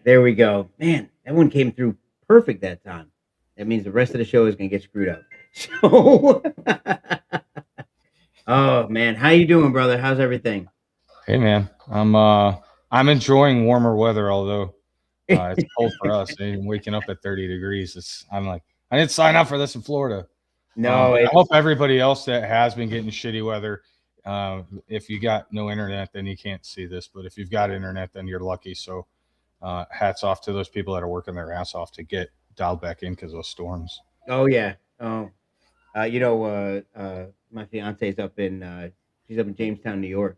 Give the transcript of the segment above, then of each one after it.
There we go. Man, that one came through perfect that time. That means the rest of the show is gonna get screwed up. So, oh man, how you doing, brother? How's everything? Hey man, I'm enjoying warmer weather, although it's cold for us. Waking up at 30 degrees. I'm like, I didn't sign up for this in Florida. No, But I hope it's everybody else that has been getting shitty weather, if you got no internet, then you can't see this. But if you've got internet, then you're lucky. So hats off to those people that are working their ass off to get dialed back in because of those storms. oh yeah. Oh, my fiance's up in she's up in Jamestown, New York,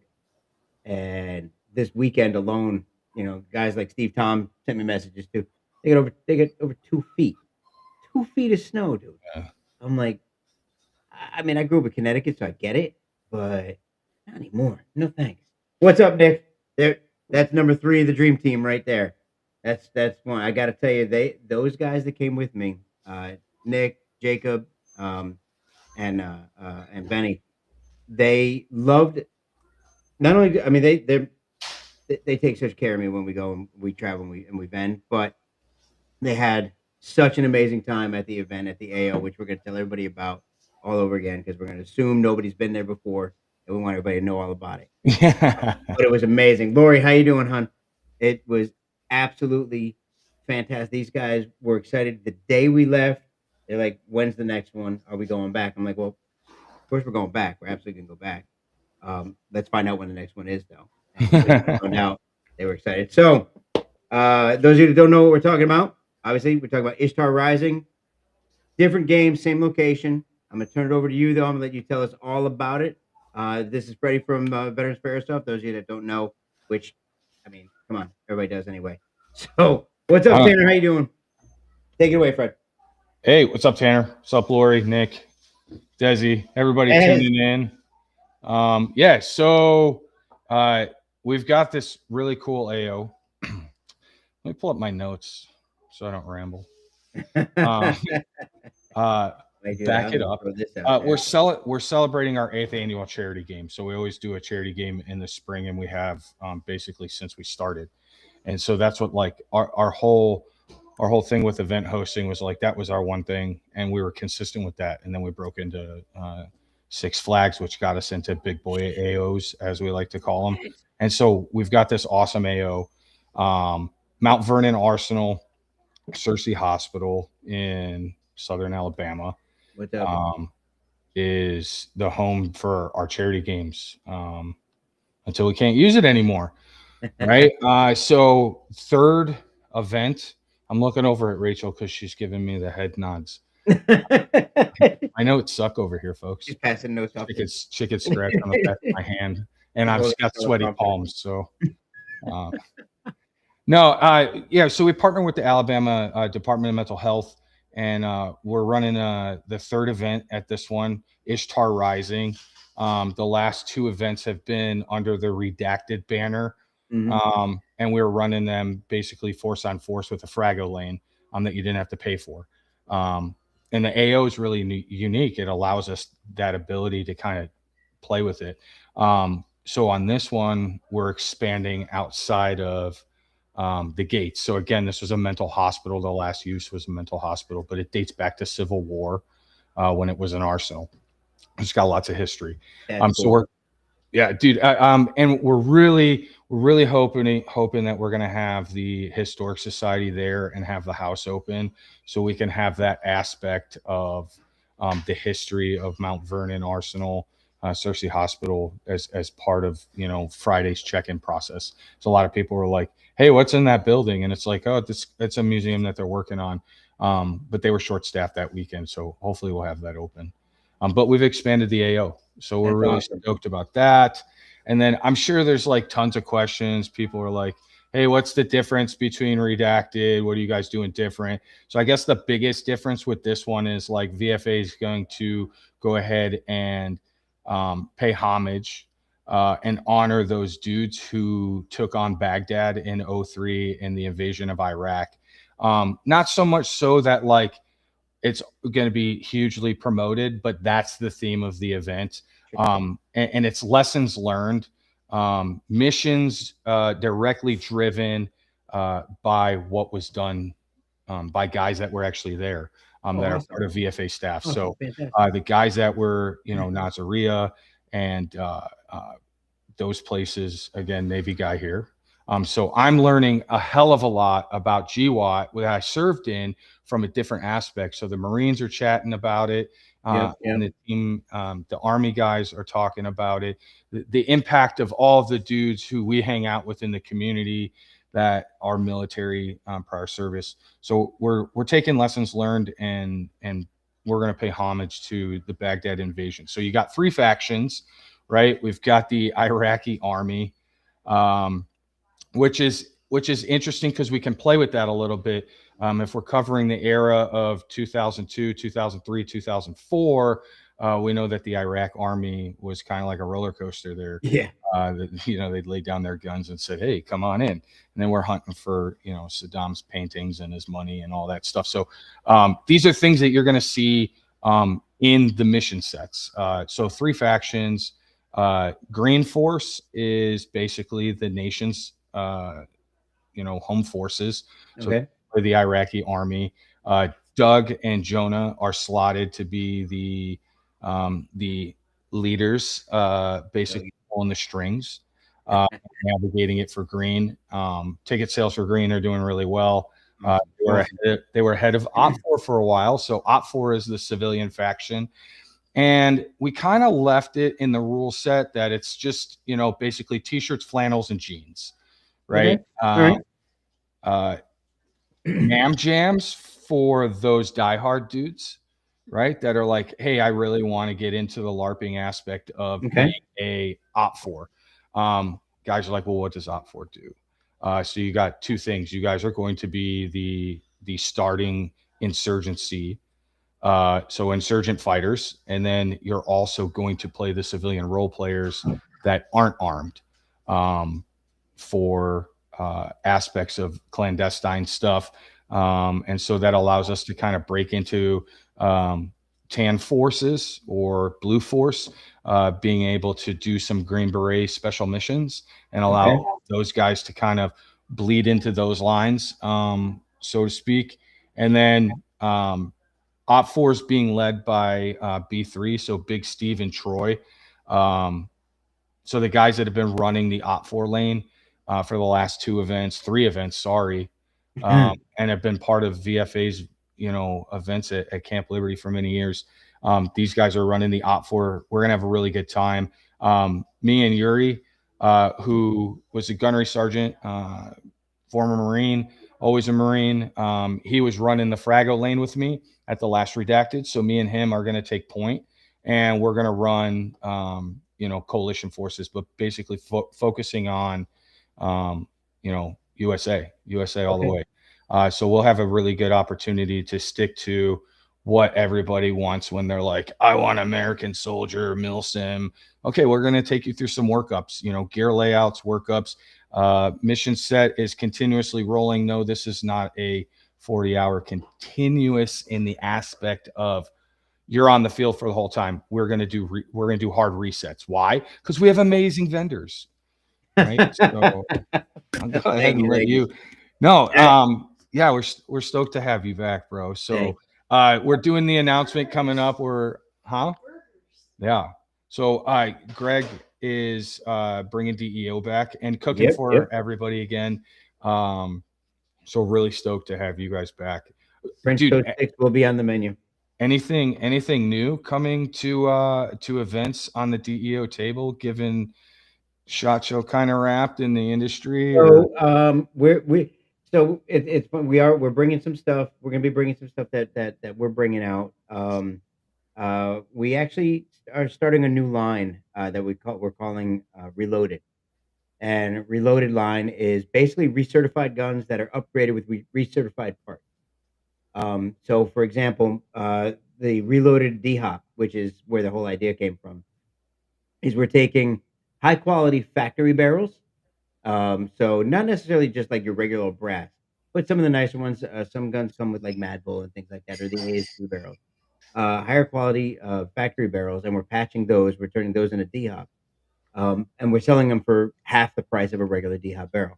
and this weekend alone, guys like Steve Tom sent me messages too. They get over 2 feet, 2 feet of snow, dude. Yeah. I'm like, I mean, I grew up in Connecticut, so I get it, but not anymore. No thanks. What's up, Nick? There, that's number three of the dream team right there. That's one. I got to tell you, those guys that came with me, Nick, Jacob, um, and Benny, they loved not only. I mean, they take such care of me when we go and we travel and we vend, but they had such an amazing time at the event at the AO, which we're going to tell everybody about all over again because we're going to assume nobody's been there before, and we want everybody to know all about it. Yeah. But it was amazing. Lori, how you doing, hon? It was absolutely fantastic. These guys were excited the day we left. They're like, "When's the next one? Are we going back?" I'm like, "Well, of course we're going back. We're absolutely gonna go back. Let's find out when the next one is, though." And when they found out, they were excited. So, those of you that don't know what we're talking about, obviously, we're talking about Ishtar Rising. Different game, same location. I'm gonna turn it over to you, though. I'm gonna let you tell us all about it. This is Freddie from Veterans for Airsoft. Those of you that don't know, which, I mean, come on, everybody does anyway. So, what's up, Uh, Tanner? How you doing? Take it away, Fred. hey, what's up, Tanner? What's up, Lori, Nick, Desi, everybody Hey. tuning in? Yeah, so uh, we've got this really cool AO. Let me pull up my notes so I don't ramble. Um, uh, Wait, dude, Back I'm it gonna up. throw this out there. We're celebrating our 8th annual charity game. So we always do a charity game in the spring, and we have basically since we started. And so that's what like our whole thing with event hosting was like that was our one thing, and we were consistent with that. And then we broke into Six Flags, which got us into big boy AOs, as we like to call them. And so we've got this awesome AO, Mount Vernon Arsenal, Searcy Hospital in Southern Alabama, What's up? um, is the home for our charity games until we can't use it anymore. Right. So third event, I'm looking over at Rachel because she's giving me the head nods. I know it suck over here, folks. She's passing notes off to Chicken scratch on the back of my hand, and she's I've holding got a sweaty teleprompter. palms. So, uh, no, yeah. So we partner with the Alabama Department of Mental Health, and we're running the third event at this one, Ishtar Rising. The last two events have been under the redacted banner, Mhm. and we were running them basically force on force with a Frago lane that you didn't have to pay for. Um, and the AO is really unique. It allows us that ability to kind of play with it. So on this one, we're expanding outside of the gates. So again, this was a mental hospital. The last use was a mental hospital, but it dates back to Civil War when it was an arsenal. It's got lots of history. That's So cool. we're Yeah, dude. And we're really hoping that we're gonna have the historic society there and have the house open, so we can have that aspect of the history of Mount Vernon Arsenal, Searcy Hospital as part of Friday's check-in process. So a lot of people were like, "Hey, what's in that building?" And it's like, "Oh, it's a museum that they're working on." But they were short-staffed that weekend, so hopefully we'll have that open. But we've expanded the AO, so we're That's really awesome. stoked about that. And then I'm sure there's like tons of questions. People are like, "Hey, what's the difference between redacted? What are you guys doing different?" So I guess the biggest difference with this one is like VFA is going to go ahead and pay homage and honor those dudes who took on Baghdad in '03 in the invasion of Iraq. Not so much so that like it's going to be hugely promoted, but that's the theme of the event. And it's lessons learned, missions directly driven, by what was done by guys that were actually there, Oh, that are awesome. part of VFA staff. Oh, So fantastic. the guys that were, Nazaria and those places, again, Navy guy here. So I'm learning a hell of a lot about GWAT, what I served in, from a different aspect. So the Marines are chatting about it. Yep, yep. And the team, the Army guys are talking about it. The impact of all of the dudes who we hang out with in the community that are military, prior service. So we're taking lessons learned, and we're going to pay homage to the Baghdad invasion. So you got three factions, right? We've got the Iraqi army, which is interesting because we can play with that a little bit. If we're covering the era of 2002, 2003, 2004, we know that the Iraq army was kind of like a roller coaster there. Yeah. They'd laid down their guns and said, "Hey, come on in," and then we're hunting for Saddam's paintings and his money and all that stuff. So these are things that you're going to see in the mission sets. So three factions. Green Force is basically the nation's home forces. So Okay. the Iraqi army. Doug and Jonah are slotted to be the leaders, basically pulling the strings, navigating it for Green. Ticket sales for Green are doing really well. They were ahead of OPFOR for a while. So OPFOR is the civilian faction. And we kind of left it in the rule set that it's just, basically t-shirts, flannels, and jeans, right? Okay. Nam jams for those diehard dudes, right? That are like, hey, I really want to get into the LARPing aspect of being a OPFOR. Guys are like, well, what does OPFOR do? So you got two things. You guys are going to be the starting insurgency. So insurgent fighters, and then you're also going to play the civilian role players that aren't armed, for aspects of clandestine stuff. And so that allows us to kind of break into tan forces or blue force, being able to do some Green Beret special missions and allow those guys to kind of bleed into those lines, so to speak. And then OPFOR is being led by B3, so Big Steve and Troy. So the guys that have been running the OPFOR lane for the last three events, sorry, and have been part of VFA's, events at Camp Liberty for many years. These guys are running the OPFOR. We're gonna have a really good time. Me and Yuri, who was a gunnery sergeant, former Marine, always a Marine. He was running the Frago lane with me at the last Redacted. So me and him are going to take point, and we're going to run, coalition forces, but basically focusing on, USA all the way. So we'll have a really good opportunity to stick to what everybody wants when they're like, I want American Soldier, MilSim. Okay, we're going to take you through some workups, gear layouts, workups. Mission set is continuously rolling. No, this is not a 40-hour continuous in the aspect of you're on the field for the whole time. We're going to do hard resets. Why? Because we have amazing vendors, right? So I'll go ahead and let you. No, yeah, we're stoked to have you back, bro. So we're doing the announcement coming up. Yeah. So Greg is bringing DEO back and cooking for everybody again. So really stoked to have you guys back. French Toast Sticks will be on the menu. Anything new coming to events on the DEO table, given SHOT Show kind of wrapped in the industry? So we're bringing some stuff. We're going to be bringing some stuff that we're bringing out. We actually are starting a new line that we're calling Reloaded. And Reloaded line is basically recertified guns that are upgraded with recertified parts. So for example, the Reloaded D-Hop, which is where the whole idea came from, is we're taking high quality factory barrels. So not necessarily just like your regular brass, but some of the nicer ones. Some guns come with like Mad Bull and things like that, or the ASP barrels. Higher quality factory barrels, and we're patching those. We're turning those into D-Hop. And we're selling them for half the price of a regular D-Hop barrel.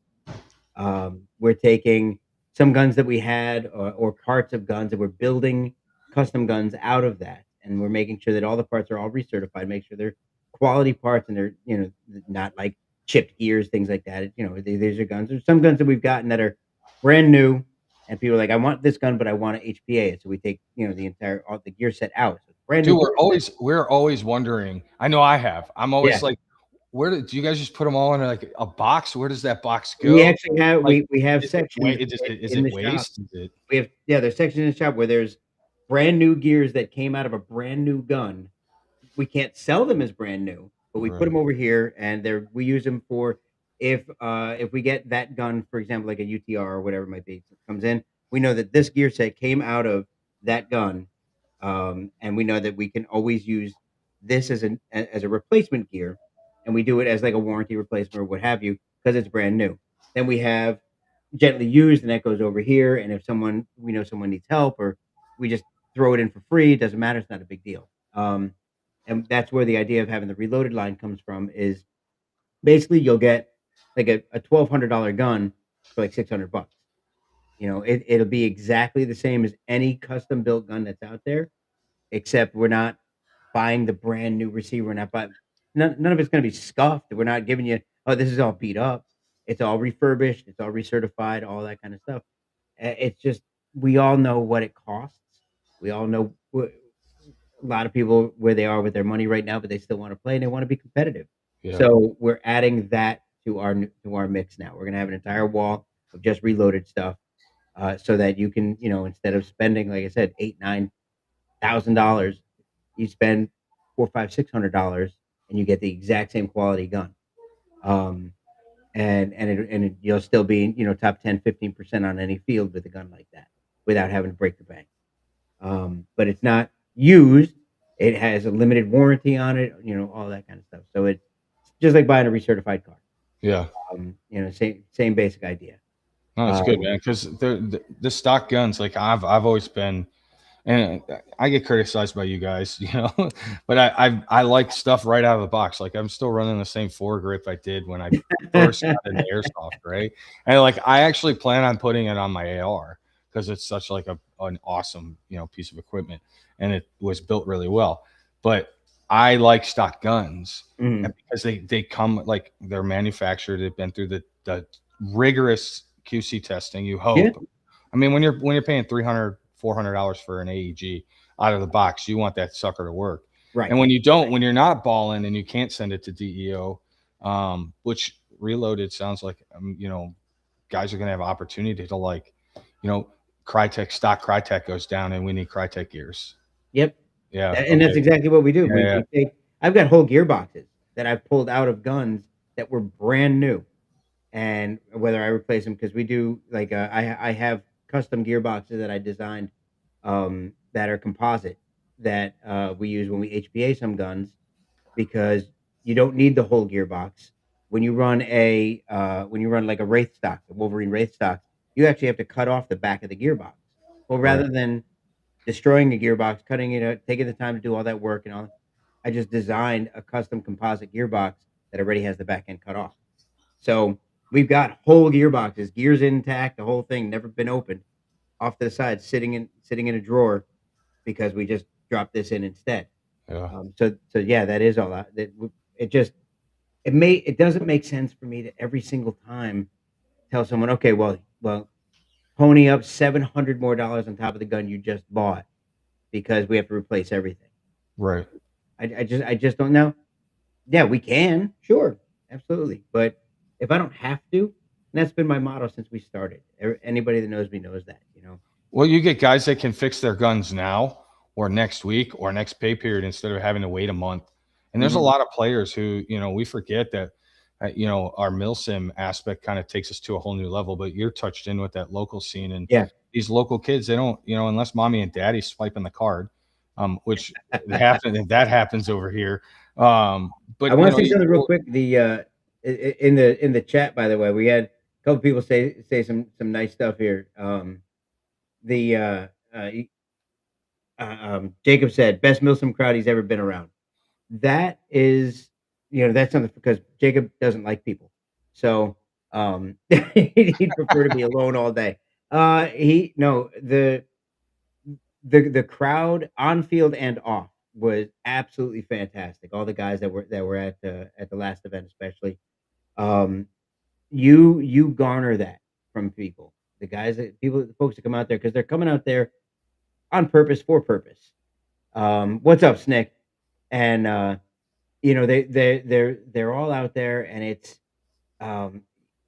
We're taking some guns that we had or parts of guns, and we're building custom guns out of that, and we're making sure that all the parts are all recertified, make sure they're quality parts and they're, not like chipped gears, things like that. These are guns. There's some guns that we've gotten that are brand new, and people are like, "I want this gun, but I want to HPA it." So we take, the entire all the gear set out. So it's brand new Dude, gear set. we're always wondering. I know I have. I'm Yeah. always like, do you guys just put them all in like a box? Where does that box We go? actually have Like, we have is it sections is in it the shop. waste? Is it We have Yeah, there's sections in the shop where there's brand new gears that came out of a brand new gun. We can't sell them as brand new, but we put them right? over here, and we use them for if we get that gun, for example, like a UTR or whatever it might be, comes in, we know that this gear set came out of that gun, and we know that we can always use this as a replacement gear, and we do it as like a warranty replacement or what have you because it's brand new. Then we have gently used, and that goes over here. And if we know someone needs help, or we just throw it in for free, it doesn't matter. It's not a big deal. And that's where the idea of having the reloaded line comes from. Is basically you'll get like a $1,200 gun for like $600. It'll be exactly the same as any custom built gun that's out there, except we're not buying the brand new receiver. We're not buying none of it's going to be scuffed. We're not giving you, oh, this is all beat up. It's all refurbished. It's all recertified. All that kind of stuff. It's just we all know what it costs. We all know a lot of people where they are with their money right now, but they still want to play and they want to be competitive. Yeah, So we're adding that to our mix now. We're gonna have an entire wall of just reloaded stuff, so that you can, instead of spending, like I said, $8,000, $9,000, you spend 4, 5, $600, and you get the exact same quality gun. Um, you'll still be, top 10, 15% on any field with a gun like that without having to break the bank. But it's not used. It has a limited warranty on it, all that kind of stuff. So it's just like buying a recertified car. yeah. Same basic idea. No, that's good, Um, man. Because the stock guns, like I've always been, and I get criticized by you guys, but I like stuff right out of the box. Like I'm still running the same foregrip I did when I first got into airsoft, right? And like I actually plan on putting it on my AR because it's such like an awesome piece of equipment, and it was built really well. But I like stock guns, and mhm. because they come like they're manufactured, they've been through the rigorous QC testing. You Yeah, hope. I mean, when you're paying $300, $400 for an AEG out of the box, you want that sucker to work. right. And when you don't, when you're not balling and you can't send it to DEO, which reloaded sounds like, guys are going to have opportunity to like, you know, Crytek stock Crytek goes down and we need Crytek gears. Yep. Yeah. And that's Okay. exactly what we do. Yeah. Yeah. We take. I've got whole gearboxes that I've pulled out of guns that were brand new, and whether I replace them, because we do like, I have custom gearboxes that I designed, that are composite, that we use when we HPA some guns, because you don't need the whole gearbox when you run like a Wraith stock, a Wolverine Wraith stock. You actually have to cut off the back of the gearbox. Well, Right. rather than destroying the gearbox, cutting it out, taking the time to do all that work and all, I just designed a custom composite gearbox that already has the back end cut off. So we've got whole gearboxes, gears intact, the whole thing, never been opened, off to the side, sitting in a drawer, because we just dropped this in instead. Yeah. So yeah, that is all. It just it doesn't make sense for me to every single time tell someone, okay, well, pony up $700 more on top of the gun you just bought because we have to replace everything. Right. I just don't know. Yeah, we can, sure, absolutely, but if I don't have to, and that's been my motto since we started. Anybody that knows me knows that. Well, you get guys that can fix their guns now or next week or next pay period instead of having to wait a month. And there's a Mhm. lot of players who, we forget that, our milsim aspect kind of takes us to a whole new level. But you're touched in with that local scene, and Yeah. these local kids, they don't, unless mommy and daddy swiping the card, which that happens over here. I But want to say something real quick. In the chat, by the way, we had a couple people say some nice stuff here. The Jacob said best Milsim crowd he's ever been around. That is, that's something, because Jacob doesn't like people. So He'd prefer to be alone all day. He no, the crowd on field and off was absolutely fantastic. All the guys that were at the last event, especially. Um, you garner that from people. The guys that people, the folks that come out there because they're coming out there on purpose for purpose. What's up, Snick? And you know they're all out there, and it's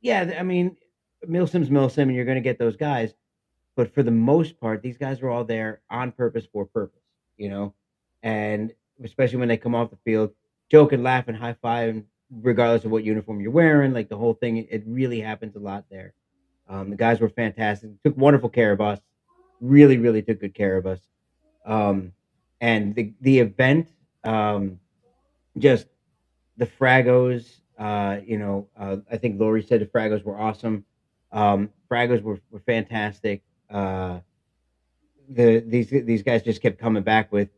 yeah. I mean, Milsim's Milsim, and you're going to get those guys. But for the most part, these guys are all there on purpose for purpose, you know? And especially when they come off the field, joking, laughing, high fiving, regardless of what uniform you're wearing, like the whole thing, it really happens a lot there. The guys were fantastic, took wonderful care of us, really, really took good care of us. Um, and the event, just the Fragos, I think Lori said the Fragos were awesome. Fragos were fantastic. These guys just kept coming back with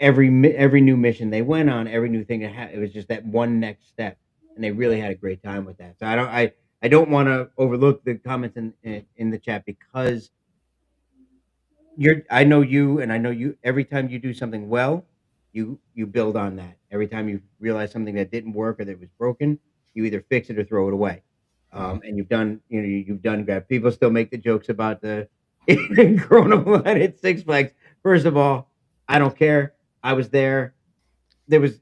every new mission they went on, every new thing that it was just that one next step, and they really had a great time with that. So I don't want to overlook the comments in the chat because I know you, and I know you. Every time you do something well, you build on that. Every time you realize something that didn't work or that was broken, you either fix it or throw it away. And you've done great. People still make the jokes about the coronavirus at Six Flags. First of all, I don't care. I was there. There was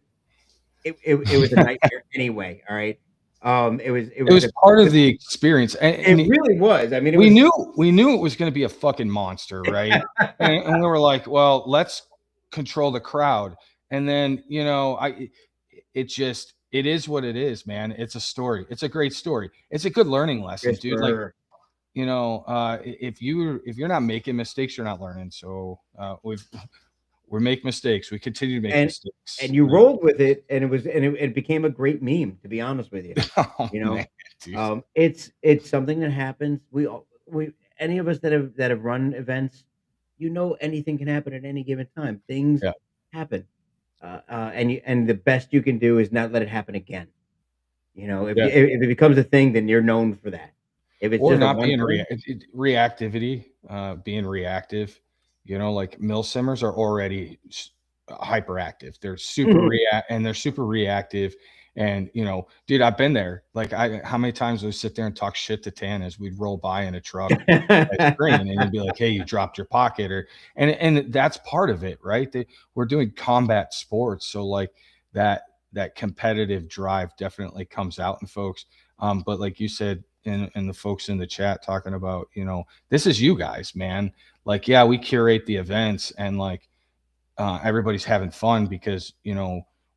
it was a nightmare anyway. All right. It was part of the experience, and it really was. I mean, we knew it was going to be a fucking monster, right? and we were like, well, let's control the crowd. And then it is what it is, man. It's a story. It's a great story. It's a good learning lesson, dude. Like, if you're not making mistakes, you're not learning. So we make mistakes. We continue to make mistakes. And you rolled with it, and it became a great meme, to be honest with you. Oh, You know, man, it's something that happens. We any of us that have run events, anything can happen at any given time. Things Yeah. happen, and the best you can do is not let it happen again. If it becomes a thing, then you're known for that. If it's or just not being reactivity, being reactive. Like mill simmers are already hyperactive. They're super super reactive. And dude, I've been there. Like, how many times would I sit there and talk shit to Tan as we'd roll by in a truck at screen, and he'd be like, "Hey, you dropped your pocket," and that's part of it, right? We're doing combat sports, so like that competitive drive definitely comes out in folks. But like you said, and the folks in the chat talking about, this is you guys, man. Like, yeah, we curate the events, and like everybody's having fun because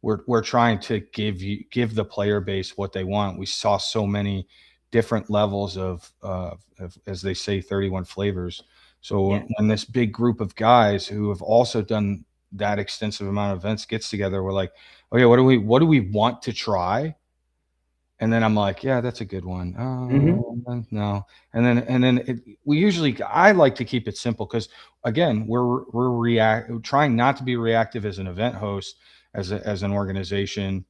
we're trying to give the player base what they want. We saw so many different levels of as they say, 31 flavors. So when this big group of guys who have also done that extensive amount of events gets together, we're like, okay, what do we want to try? And then I'm like, yeah, that's a good one. No. And then I like to keep it simple because again, we're trying not to be reactive as an event host, as an organization,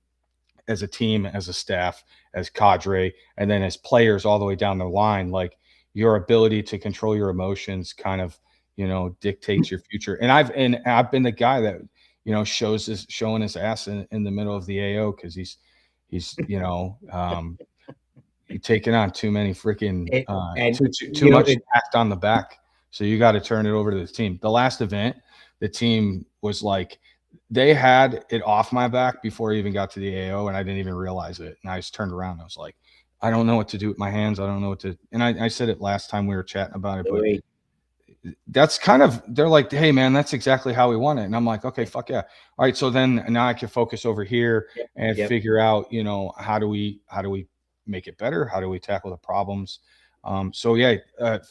as a team, as a staff, as cadre, and then as players all the way down the line. Like, your ability to control your emotions kind of, dictates your future. And I've been the guy that, showing his ass in the middle of the AO because he's taking on too many freaking too much act on the back. So you got to turn it over to the team. The last event, the team was like, they had it off my back before I even got to the AO, and I didn't even realize it. And I just turned around. I was like, I don't know what to do with my hands. I don't know what to. And I said it last time we were chatting about it, but that's kind of, they're like, hey man, that's exactly how we want it. And I'm like, okay, fuck yeah. All right. So then now I can focus over here and figure out, how do we make it better? How do we tackle the problems?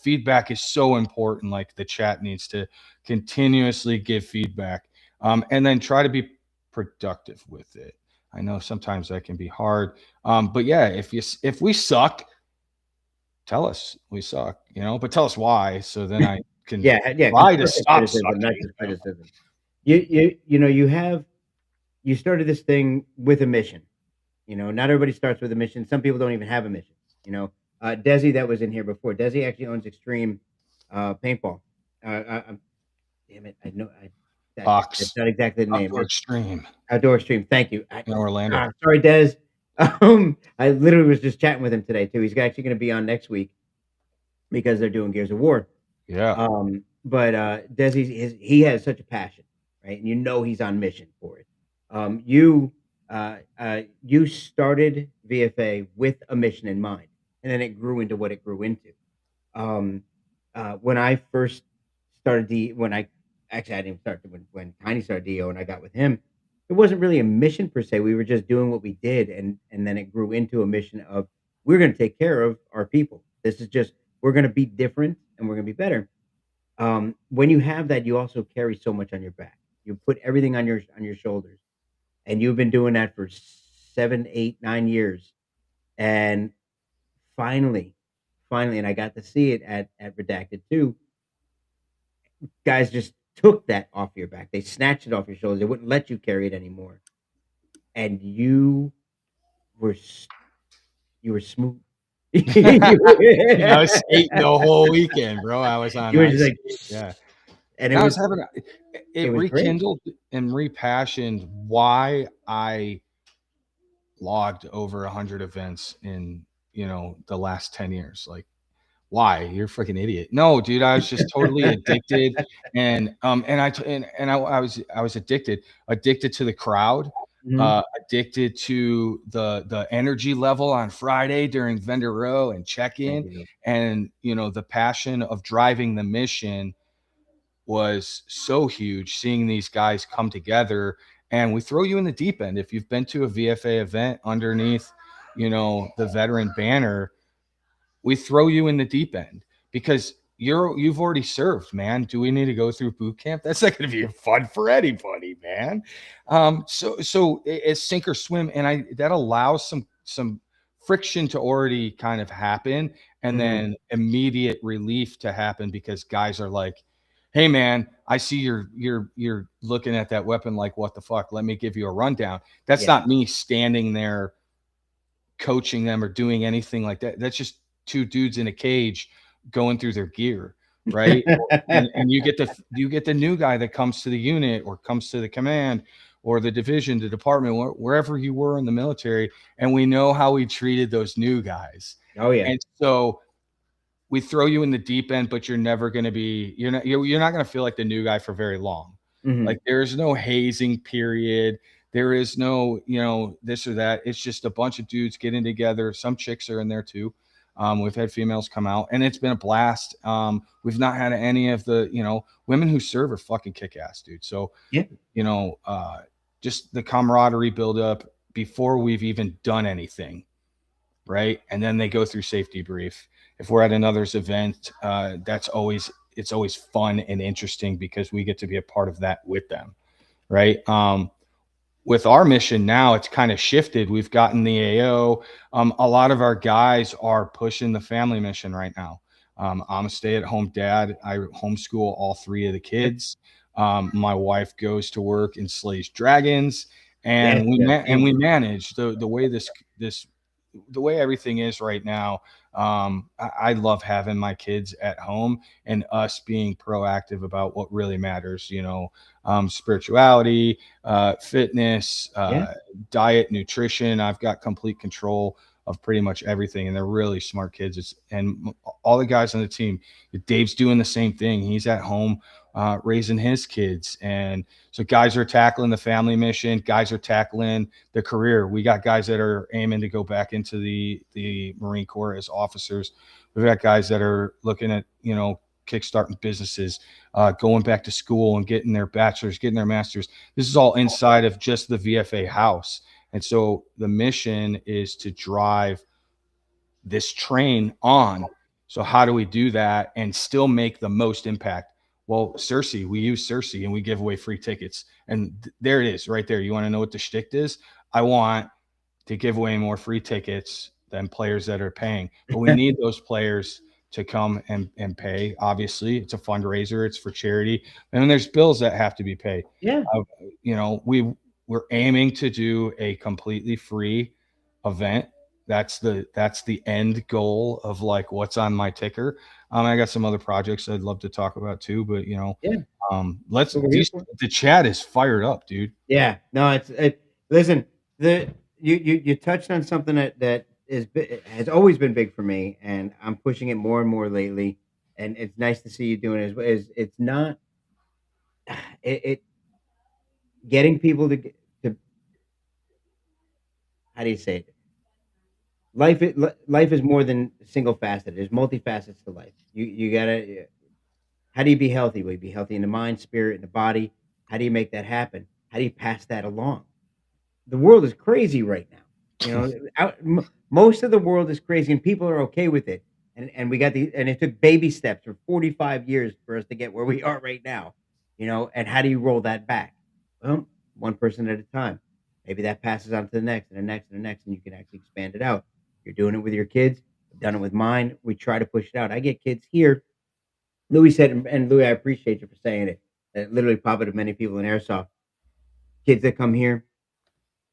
Feedback is so important. Like, the chat needs to continuously give feedback, and then try to be productive with it. I know sometimes that can be hard. But yeah, if we suck, tell us we suck, but tell us why. So then I can try to stop sucking. Not just criticism. You started this thing with a mission. Not everybody starts with a mission. Some people don't even have a mission. You know, Desi that was in here before. Desi actually owns Extreme Paintball. Damn it, I know that's Box not exactly the name. Outdoor It's Extreme Outdoor Extreme. Thank you. in Orlando. Sorry, Des. I literally was just chatting with him today too. He's actually going to be on next week because they're doing Gears of War. Yeah. But Desi, he has such a passion, right? And you know he's on mission for it. You started VFA with a mission in mind, and then it grew into what it grew into. When I first started when I actually I didn't start when Tiny started DEO and I got with him, it wasn't really a mission per se. We were just doing what we did, and then it grew into a mission of we're going to take care of our people. This is just we're going to be different and we're going to be better. When you have that, you also carry so much on your back. You put everything on your shoulders, and you've been doing that for 7, 8, 9 years, and finally, and I got to see it at Redacted too. Guys just took that off your back. They snatched it off your shoulders. They wouldn't let you carry it anymore, and were you were smooth. I was skating the whole weekend, bro. I was on You were just ice. like, Yeah. and I was having it was great. rekindled and repassioned why I logged over 100 events in, the last 10 years. Like, why? You're a freaking idiot. No, dude, I was just totally addicted. And I was addicted to the crowd, Mhm. addicted to the energy level on Friday during vendor row and check-in, and the passion of driving the mission was so huge, seeing these guys come together. And we throw you in the deep end. If you've been to a VFA event underneath, the veteran banner, we throw you in the deep end because you've already served, man. Do we need to go through boot camp? That's not going to be fun for anybody, man. So it's sink or swim, and that allows some friction to already kind of happen, and then immediate relief to happen because guys are like, hey man, I see you're looking at that weapon like, what the fuck? Let me give you a rundown. That's not me standing there coaching them or doing anything like that. That's just two dudes in a cage going through their gear, right? and you get the new guy that comes to the unit or comes to the command or the division, the department, wherever you were in the military, and we know how we treated those new guys. Oh yeah. And so we throw you in the deep end, but you're never going to be, you're not going to feel like the new guy for very long. Like there's no hazing period. There is no, this or that. It's just a bunch of dudes getting together. Some chicks are in there too. We've had females come out, and it's been a blast. We've not had any of the, women who serve are fucking kick ass, dude. So, just the camaraderie build up before we've even done anything. Right. And then they go through safety brief. If we're at another's event, it's always fun and interesting because we get to be a part of that with them. Right. With our mission now, it's kind of shifted. We've gotten the AO. A lot of our guys are pushing the family mission right now. I'm a stay-at-home dad. I homeschool all 3 of the kids. My wife goes to work and slays dragons, and we manage the way the way everything is right now. I love having my kids at home and us being proactive about what really matters, spirituality, fitness, diet, nutrition. I've got complete control of pretty much everything, and they're really smart kids. And all the guys on the team, Dave's doing the same thing. He's at home raising his kids. And so guys are tackling the family mission. Guys are tackling the career. We got guys that are aiming to go back into the Marine Corps as officers. We've got guys that are looking at, kickstarting businesses, going back to school and getting their bachelor's, getting their master's. This is all inside of just the VFA house. And so the mission is to drive this train on. So how do we do that and still make the most impact? Well, Cersei, we use Cersei and we give away free tickets. And there it is right there. You want to know what the shtick is? I want to give away more free tickets than players that are paying. But we need those players to come and pay. Obviously, it's a fundraiser. It's for charity. And then there's bills that have to be paid. Yeah. We're aiming to do a completely free event that's the end goal of like what's on my ticker. I got some other projects I'd love to talk about too, but Yeah, let's what we're here for. the chat is fired up, dude. Yeah, no, listen, you touched on something that has always been big for me, and I'm pushing it more and more lately, and it's nice to see you doing it. Is it's not it getting people to how do you say it? Life is more than single faceted. There's multifacets to life. You gotta how do you be healthy? Will you be healthy in the mind, spirit, and the body? How do you make that happen? How do you pass that along? The world is crazy right now. Most of the world is crazy, and people are okay with it. And we got and it took baby steps for 45 years for us to get where we are right now. And how do you roll that back? Well, one person at a time. Maybe that passes on to the next and the next and the next, and you can actually expand it out. You're doing it with your kids. I've done it with mine. We try to push it out. I get kids here. Louis said, and Louis, I appreciate you for saying it. It literally pop to many people in airsoft. Kids that come here,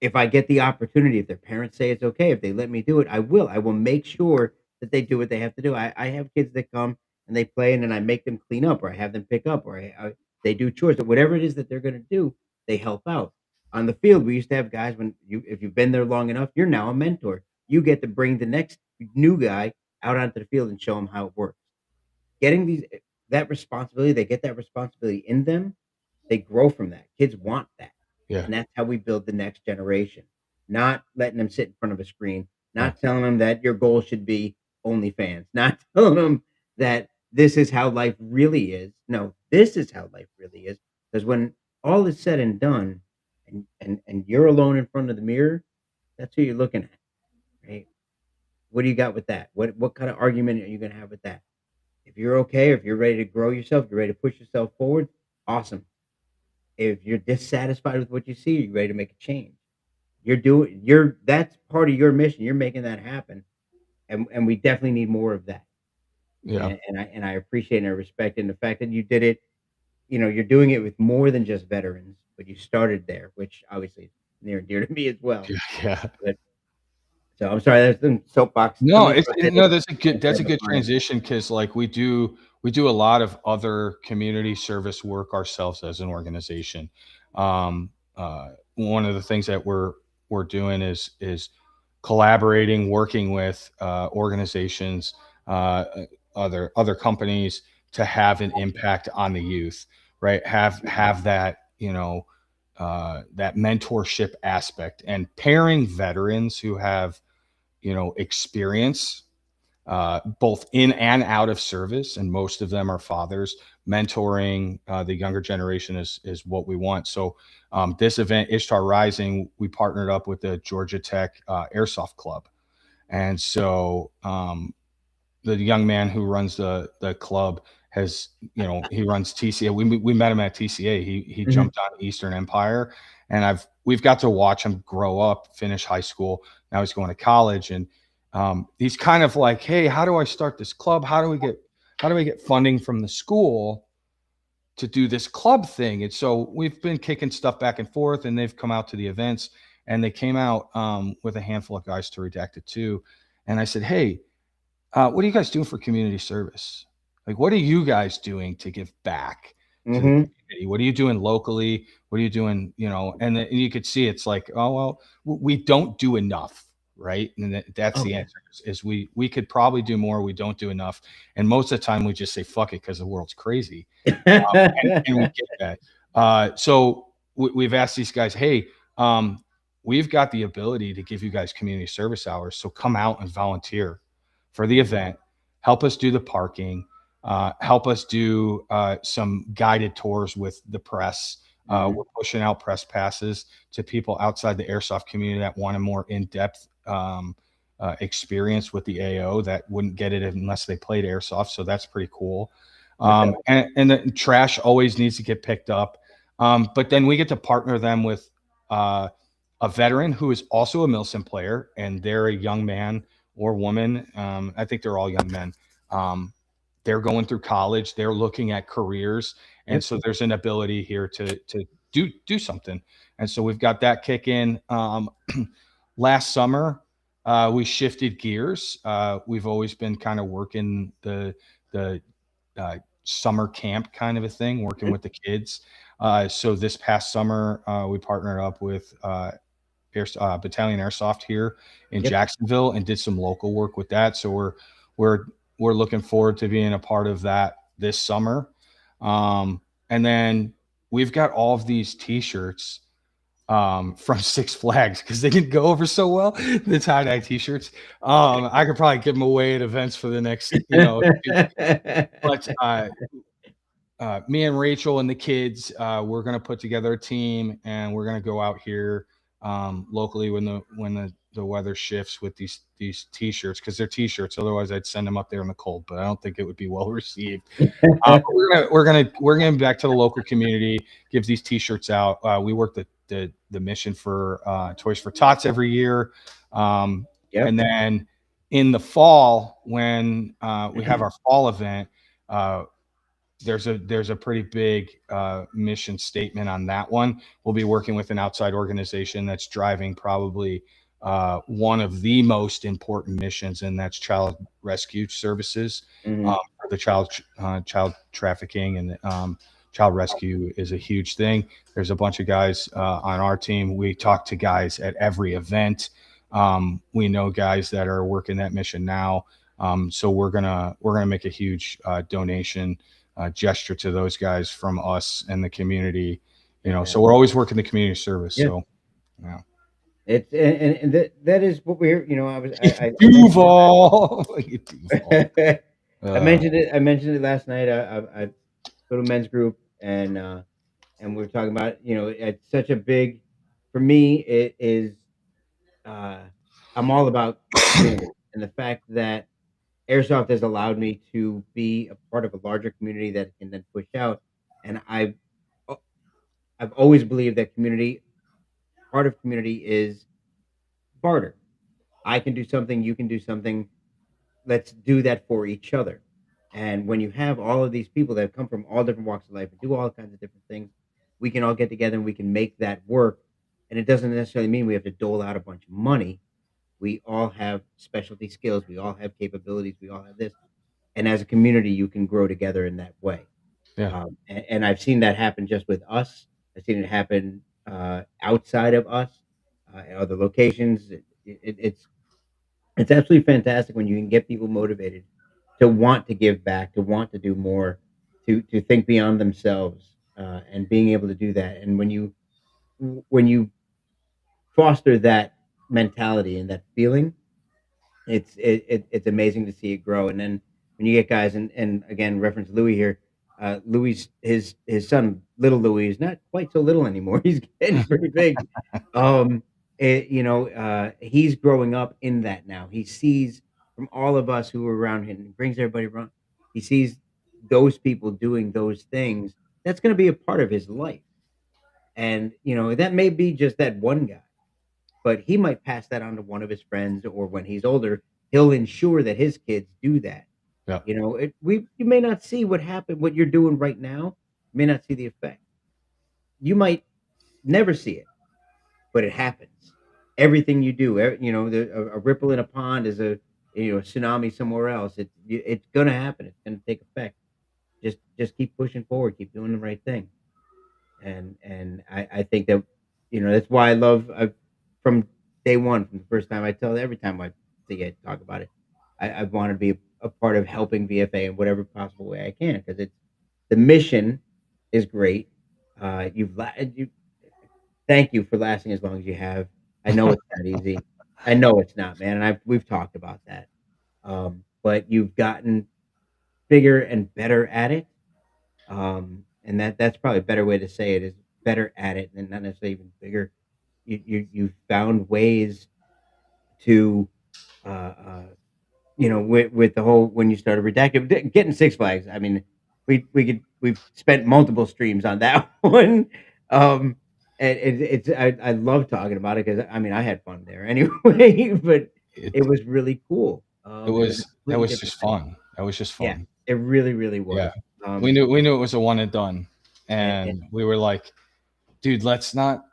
if I get the opportunity, if their parents say it's okay, if they let me do it, I will. I will make sure that they do what they have to do. I have kids that come and they play, and then I make them clean up, or I have them pick up, or they do chores, or whatever it is that they're going to do. They help out on the field. We used to have guys if you've been there long enough, you're now a mentor. You get to bring the next new guy out onto the field and show them how it works. Getting that responsibility, they get that responsibility in them. They grow from that. Kids want that. Yeah, And that's how we build the next generation. Not letting them sit in front of a screen, yeah, not telling them that your goal should be OnlyFans, not telling them that this is how life really is. No, this is how life really is. Because when all is said and done, and you're alone in front of the mirror, that's who you're looking at, right? What do you got with that? What kind of argument are you going to have with that? If you're okay, if you're ready to grow yourself, you're ready to push yourself forward, awesome. If you're dissatisfied with what you see, you're ready to make a change. That's part of your mission. You're making that happen. And we definitely need more of that. yeah, And I appreciate and I respect and the fact that you did it, you're doing it with more than just veterans, but you started there, which obviously is near and dear to me as well. yeah, yeah. But so I'm sorry, that's the soapbox. No, Someone it's go ahead no, that's and a grab a good client. transition because like we do a lot of other community service work ourselves as an organization. One of the things that we're doing is collaborating, working with organizations, uh, other companies to have an impact on the youth, right? Have that that mentorship aspect and pairing veterans who have experience both in and out of service, and most of them are fathers. Mentoring the younger generation is what we want. So this event, Ishtar Rising, we partnered up with the Georgia Tech Airsoft Club, and so the young man who runs the club has he runs TCA. We met him at TCA. He Mhm. jumped on Eastern Empire, and we've got to watch him grow up, finish high school. Now he's going to college, and he's kind of like, hey, how do I start this club? How do we get funding from the school to do this club thing? And so we've been kicking stuff back and forth, and they've come out to the events, and they came out with a handful of guys to Redacted too. And I said, hey, what are you guys doing for community service? Like, what are you guys doing to give back to the Mhm. community? What are you doing locally? What are you doing? And you could see it's like, oh, well, we don't do enough. Right. And that's Oh the yeah. answer is we could probably do more. We don't do enough. And most of the time we just say, fuck it, because the world's crazy. And we get that. So we've asked these guys, hey, we've got the ability to give you guys community service hours. So come out and volunteer for the event, help us do the parking, help us do some guided tours with the press. Mhm. We're pushing out press passes to people outside the airsoft community that want a more in-depth experience with the AO that wouldn't get it unless they played airsoft. So that's pretty cool. No doubt. And the trash always needs to get picked up. But then we get to partner them with a veteran who is also a Milsim player, and they're a young man or woman. I think they're all young men. They're going through college. They're looking at careers, and Yep. so there's an ability here to do something. And so we've got that kick in. Last summer, We shifted gears. We've always been kind of working the summer camp kind of a thing, working with the kids. So this past summer, we partnered up with Battalion Airsoft here in Yep. Jacksonville and did some local work with that. So we're we're looking forward to being a part of that this summer. And then we've got all of these T-shirts from Six Flags because they didn't go over so well. The tie-dye T-shirts. I could probably give them away at events for the next, but me and Rachel and the kids, we're gonna put together a team and we're gonna go out here locally when the weather shifts with these T-shirts because they're T-shirts. Otherwise, I'd send them up there in the cold, but I don't think it would be well received. We're gonna back to the local community, give these T-shirts out. We work the mission for Toys for Tots every year, Yep. and then in the fall when we have our fall event. There's a pretty big mission statement on that one. We'll be working with an outside organization that's driving probably one of the most important missions, and that's child rescue services. Mhm. For the child trafficking and child rescue is a huge thing. There's a bunch of guys on our team. We talk to guys at every event. We know guys that are working that mission now. So we're gonna make a huge donation gesture to those guys from us and the community, so we're always working the community service. Yeah. So yeah. It's and that is what we're, I Duval. mentioned it. I mentioned it last night. I go to men's group and we are talking about, it's such a big, for me, it is, uh, I'm all about community and the fact that airsoft has allowed me to be a part of a larger community that can then push out. And uh, I've always believed that part of community is barter. I can do something, you can do something. Let's do that for each other. And when you have all of these people that come from all different walks of life and do all kinds of different things, we can all get together and we can make that work. And it doesn't necessarily mean we have to dole out a bunch of money. We all have specialty skills. We all have capabilities. We all have this. And as a community, you can grow together in that way. Yeah. And I've seen that happen just with us. I've seen it happen outside of us, at other locations. It's absolutely fantastic when you can get people motivated to want to give back, to want to do more, to think beyond themselves, and being able to do that. And when you foster that mentality and that feeling, it's amazing to see it grow. And then when you get guys, and again, reference Louis here, Louis, his son, little Louis, is not quite so little anymore. He's getting pretty big. He's growing up in that now. He sees from all of us who are around him, and brings everybody around. He sees those people doing those things. That's going to be a part of his life, and that may be just that one guy, but he might pass that on to one of his friends, or when he's older, he'll ensure that his kids do that. Yeah. You may not see what you're doing right now, you may not see the effect. You might never see it, but it happens. Everything you do, a ripple in a pond is a tsunami somewhere else. It's gonna happen. It's gonna take effect. Just keep pushing forward, keep doing the right thing. And I think that that's why I love, from day one, from the first time, every time I see it, talk about it, I want to be a part of helping VFA in whatever possible way I can, because the mission is great. You thank you for lasting as long as you have. I know it's not easy. I know it's not, man, and we've talked about that. But you've gotten bigger and better at it. And that's probably a better way to say it, is better at it, and not necessarily even bigger. You found ways to, uh, uh, with the whole, when you started redacted, getting Six Flags. I mean, we've spent multiple streams on that one. And I love talking about it because I mean I had fun there anyway, but it was really cool. It It was a was completely different just thing. fun. That was just Yeah, fun. it really, really Yeah. was. We knew it was a one and done. And And we were like, dude, let's not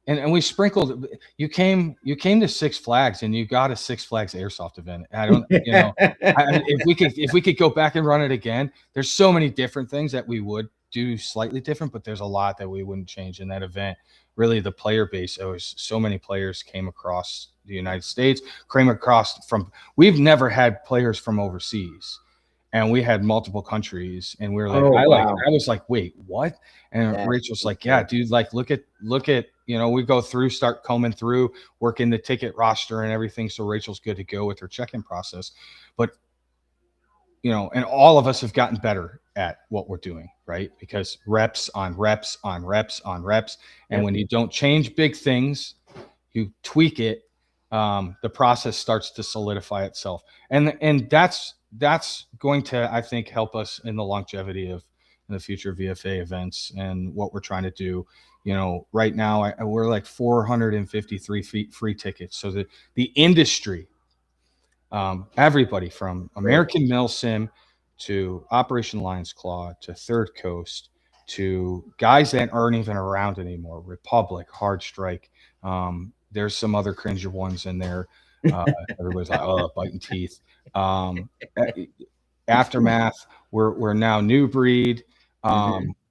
and we sprinkled. You came to Six Flags and you got a Six Flags Airsoft event. I don't, if we could go back and run it again, there's so many different things that we would do slightly different, but there's a lot that we wouldn't change in that event. Really, the player base, it was so many players came across the United States, came across from. We've never had players from overseas, and we had multiple countries, and we were like, Oh, wow. I was like, wait, what? And That Rachel's is like, yeah, cool. dude, like look at we go through, start combing through, working the ticket roster and everything. So Rachel's good to go with her check-in process. But and all of us have gotten better at what we're doing, right? Because reps on reps on reps on reps. And Yep. when you don't change big things, you tweak it, the process starts to solidify itself. And that's going to, I think, help us in the longevity of the future VFA events and what we're trying to do. Right now we're like 453 free tickets. So the industry, everybody from Great. American Milsim to Operation Lion's Claw to Third Coast to guys that aren't even around anymore, Republic, Hard Strike. There's some other cringer ones in there. Everybody's like, oh, biting teeth. Um, Aftermath, we're now New Breed,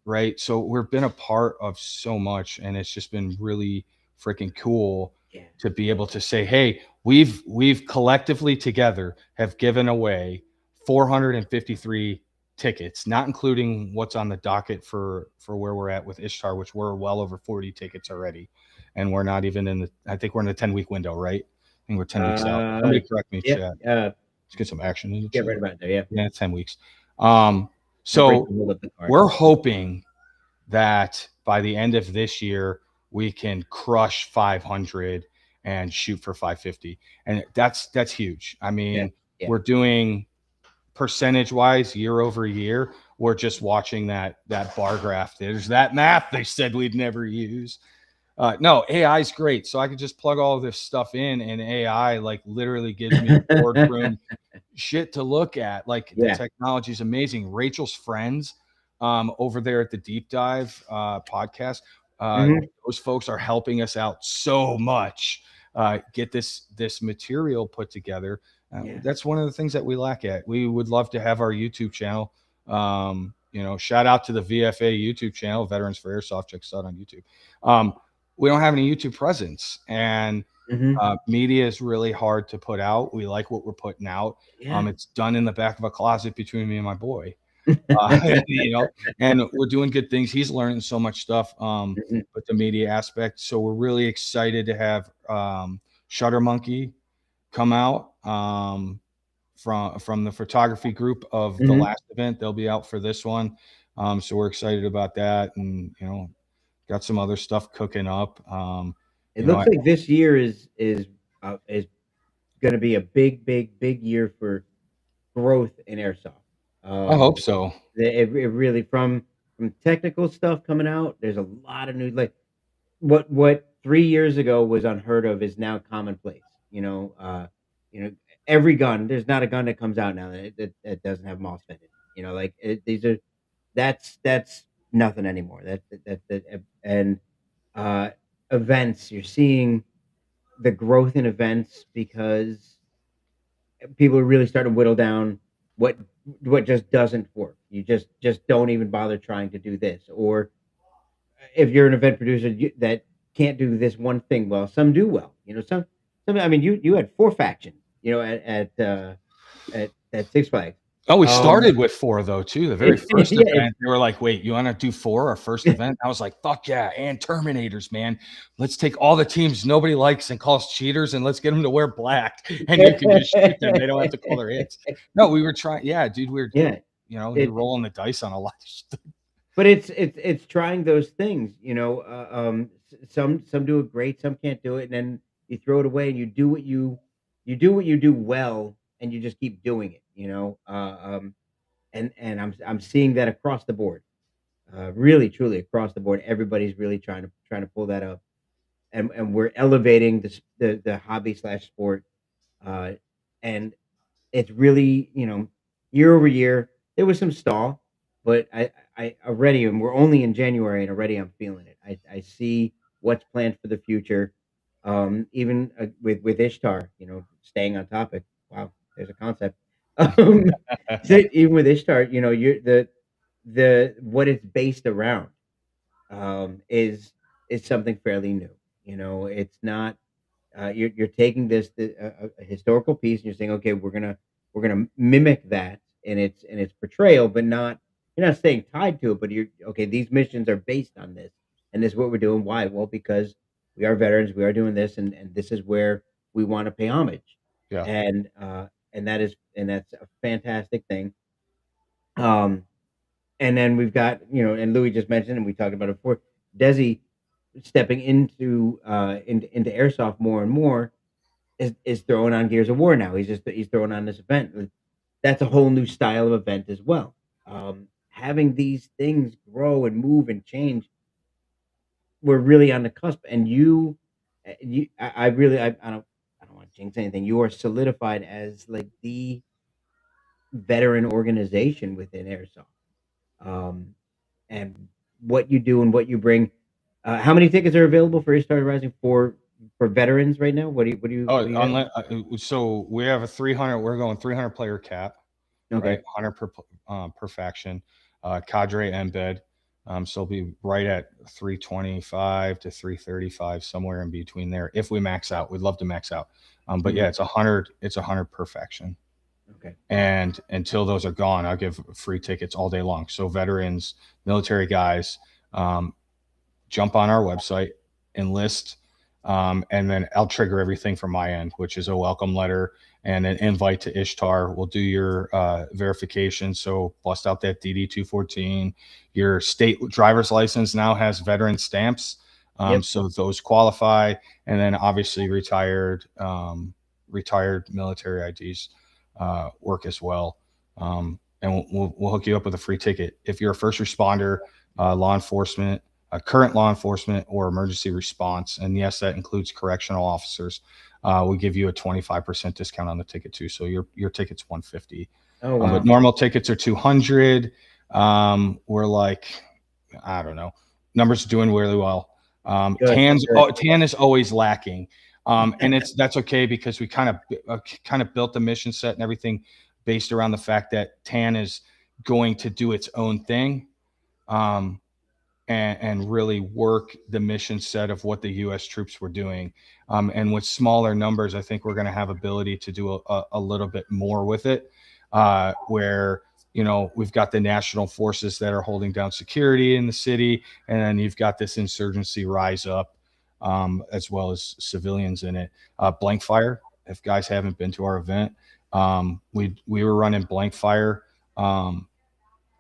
right? So we've been a part of so much, and it's just been really freaking cool Yeah. to be able to say, hey, we've collectively together have given away 453 tickets, not including what's on the docket for where we're at with Ishtar, which we're well over 40 tickets already, and we're not even in the. I think we're in the 10-week window, right? I think we're 10 weeks out. Somebody correct me, Yep. chat. Let's get some action in the Get chat. right about there. Yeah. Yeah, 10 weeks. I'll break So the hold up the card. we're hoping that by the end of this year, we can crush 500 and shoot for 550. And that's huge. I mean, Yeah. Yeah. we're doing percentage wise year over year. We're just watching that bar graph. There's that math they said we'd never use. No, AI is great. So I could just plug all this stuff in, and AI like literally gives me boardroom shit to look at. Like the Yeah. technology is amazing. Rachel's friends over there at the Deep Dive podcast, Mhm. those folks are helping us out so much. Get this material put together. Yeah. That's one of the things that we lack at. We would love to have our YouTube channel. Shout out to the VFA YouTube channel, Veterans for Airsoft. Check us out on YouTube. We don't have any YouTube presence, and Mhm. media is really hard to put out. We like what we're putting out. Yeah. It's done in the back of a closet between me and my boy. And we're doing good things. He's learning so much stuff Mhm. with the media aspect. So we're really excited to have Shutter Monkey come out from the photography group of the Mhm. last event. They'll be out for this one. So we're excited about that, and got some other stuff cooking up. It looks like this year is gonna be a big, big, big year for growth in airsoft. I hope Um, so. it really from technical stuff coming out, there's a lot of new like what 3 years ago was unheard of is now commonplace, you know, every gun, there's not a gun that comes out now that doesn't have MOSFET in it, like, these are that's nothing anymore. And, uh, events, you're seeing the growth in events because people are really starting to whittle down what what just doesn't work. You just don't even bother trying to do this, or if you're an event producer that can't do this one thing well, some do well. Some. I mean, you had four factions. At Six Flags. Oh, we Um, started with 4 though too. The very first yeah, event, they were like, "Wait, you want to do 4 our first event?" I was like, "Fuck yeah!" And Terminators, man. Let's take all the teams nobody likes and calls cheaters, and let's get them to wear black, and you can just shoot them. They don't have to call their hits. No, we were trying. Yeah, dude, yeah. you're It, rolling the dice on a lot of stuff. but it's trying those things. Some do it great, some can't do it, and then you throw it away, and you do well, and you just keep doing it. And I'm seeing that across the board, really truly across the board. Everybody's really trying to pull that up, and we're elevating the hobby slash sport, uh, and it's really, year over year, there was some stall, but I already, and we're only in January, and already I'm feeling it. I see what's planned for the future. Even with Ishtar, staying on topic. Wow, there's a concept. Um, so even with Ishtar, you're the what it's based around is something fairly new. It's not you're taking a historical piece and you're saying, okay, we're gonna mimic that in its portrayal, but not you're not staying tied to it, but you're okay. These missions are based on this, and this is what we're doing. Why? Well, because we are veterans, we are doing this, and this is where we want to pay homage, Yeah. and that's a fantastic thing. Um, and then we've got, and Louis just mentioned, and we talked about it before, Desi stepping into airsoft more and more is throwing on Gears of War now. He's throwing on this event. That's a whole new style of event as well. Having these things grow and move and change, we're really on the cusp. And I really, I don't want to jinx anything. You are solidified as like the veteran organization within airsoft. Um, and what you do and what you bring. How many tickets are available for Ishtar Rising for veterans right now? What do you have? So we have a 300. We're going 300 player cap, Okay. right? 100 per faction, cadre embed. So it'll be right at 325 to 335, somewhere in between there. If we max out, we'd love to max out. But yeah, it's 100. It's 100 per faction. Okay. And until those are gone, I'll give free tickets all day long. So veterans, military guys, jump on our website, enlist, and then I'll trigger everything from my end, which is a welcome letter and an invite to Ishtar. We'll do your verification. So bust out that DD 214. Your state driver's license now has veteran stamps. Yep. So those qualify. And then obviously retired military IDs work as well. And we'll hook you up with a free ticket. If you're a first responder, law enforcement, current law enforcement, or emergency response, and yes, that includes correctional officers, we give you a 25% discount on the ticket too. So your ticket's $150. Oh wow. But normal tickets are $200. We're like, I don't know, numbers are doing really well. Tan is always lacking. And that's okay, because we kind of built the mission set and everything based around the fact that tan is going to do its own thing, and really work the mission set of what the U.S. troops were doing. And with smaller numbers, I think we're going to have ability to do a little bit more with it, where we've got the national forces that are holding down security in the city, and then you've got this insurgency rise up, as well as civilians in it. Blank fire, if guys haven't been to our event, we were running blank fire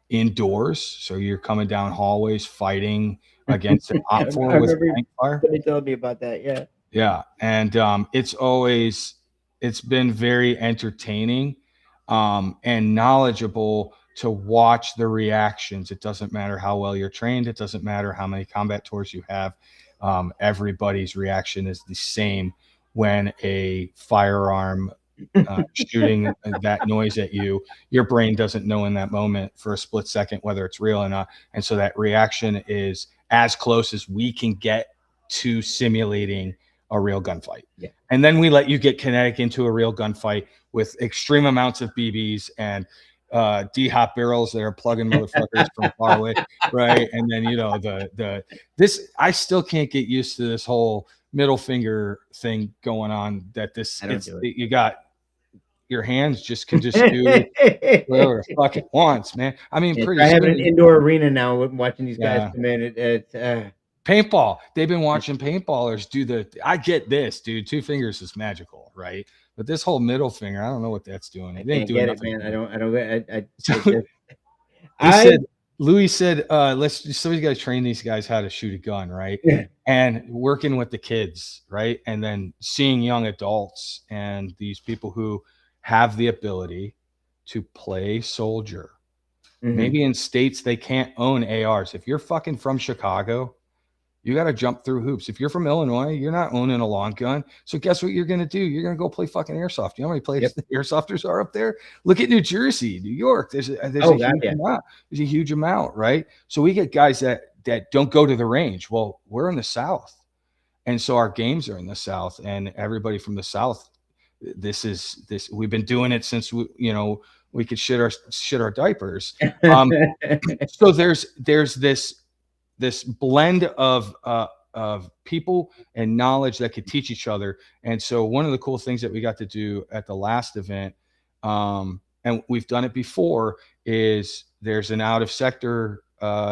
indoors. So you're coming down hallways fighting against an OPFOR with blank fire. Somebody told me about that. Yeah. Yeah. And it's been very entertaining and knowledgeable to watch the reactions. It doesn't matter how well you're trained. It doesn't matter how many combat tours you have. Everybody's reaction is the same when a firearm shooting that noise at you. Your brain doesn't know in that moment for a split second whether it's real or not. And so that reaction is as close as we can get to simulating a real gunfight. Yeah. And then we let you get kinetic into a real gunfight with extreme amounts of BBs and D-hop barrels that are plugging motherfuckers from far away, right? And then this I still can't get used to this whole middle finger thing going on. That you got your hands just can just do whatever the fuck it wants, man. I mean, pretty I have soon, an indoor arena now. Watching these guys come in, it's paintball. They've been watching paintballers do I get this, dude. 2 fingers is magical, right? But this whole middle finger, I don't know what that's doing. I can't get it, man. Louis said, somebody's got to train these guys how to shoot a gun, right? Yeah. And working with the kids, right? And then seeing young adults and these people who have the ability to play soldier. Mm-hmm. Maybe in states they can't own ARs. If you're fucking from Chicago, you got to jump through hoops. If you're from Illinois, you're not owning a long gun. So guess what you're going to do? You're going to go play fucking airsoft. You know how many places the airsofters are up there? Look at New Jersey, New York. There's a huge amount, right? So we get guys that don't go to the range. Well, we're in the South. And so our games are in the South, and everybody from the South, we've been doing it since we could shit our diapers. So there's this blend of people and knowledge that could teach each other. And so one of the cool things that we got to do at the last event, and we've done it before, is there's an out of sector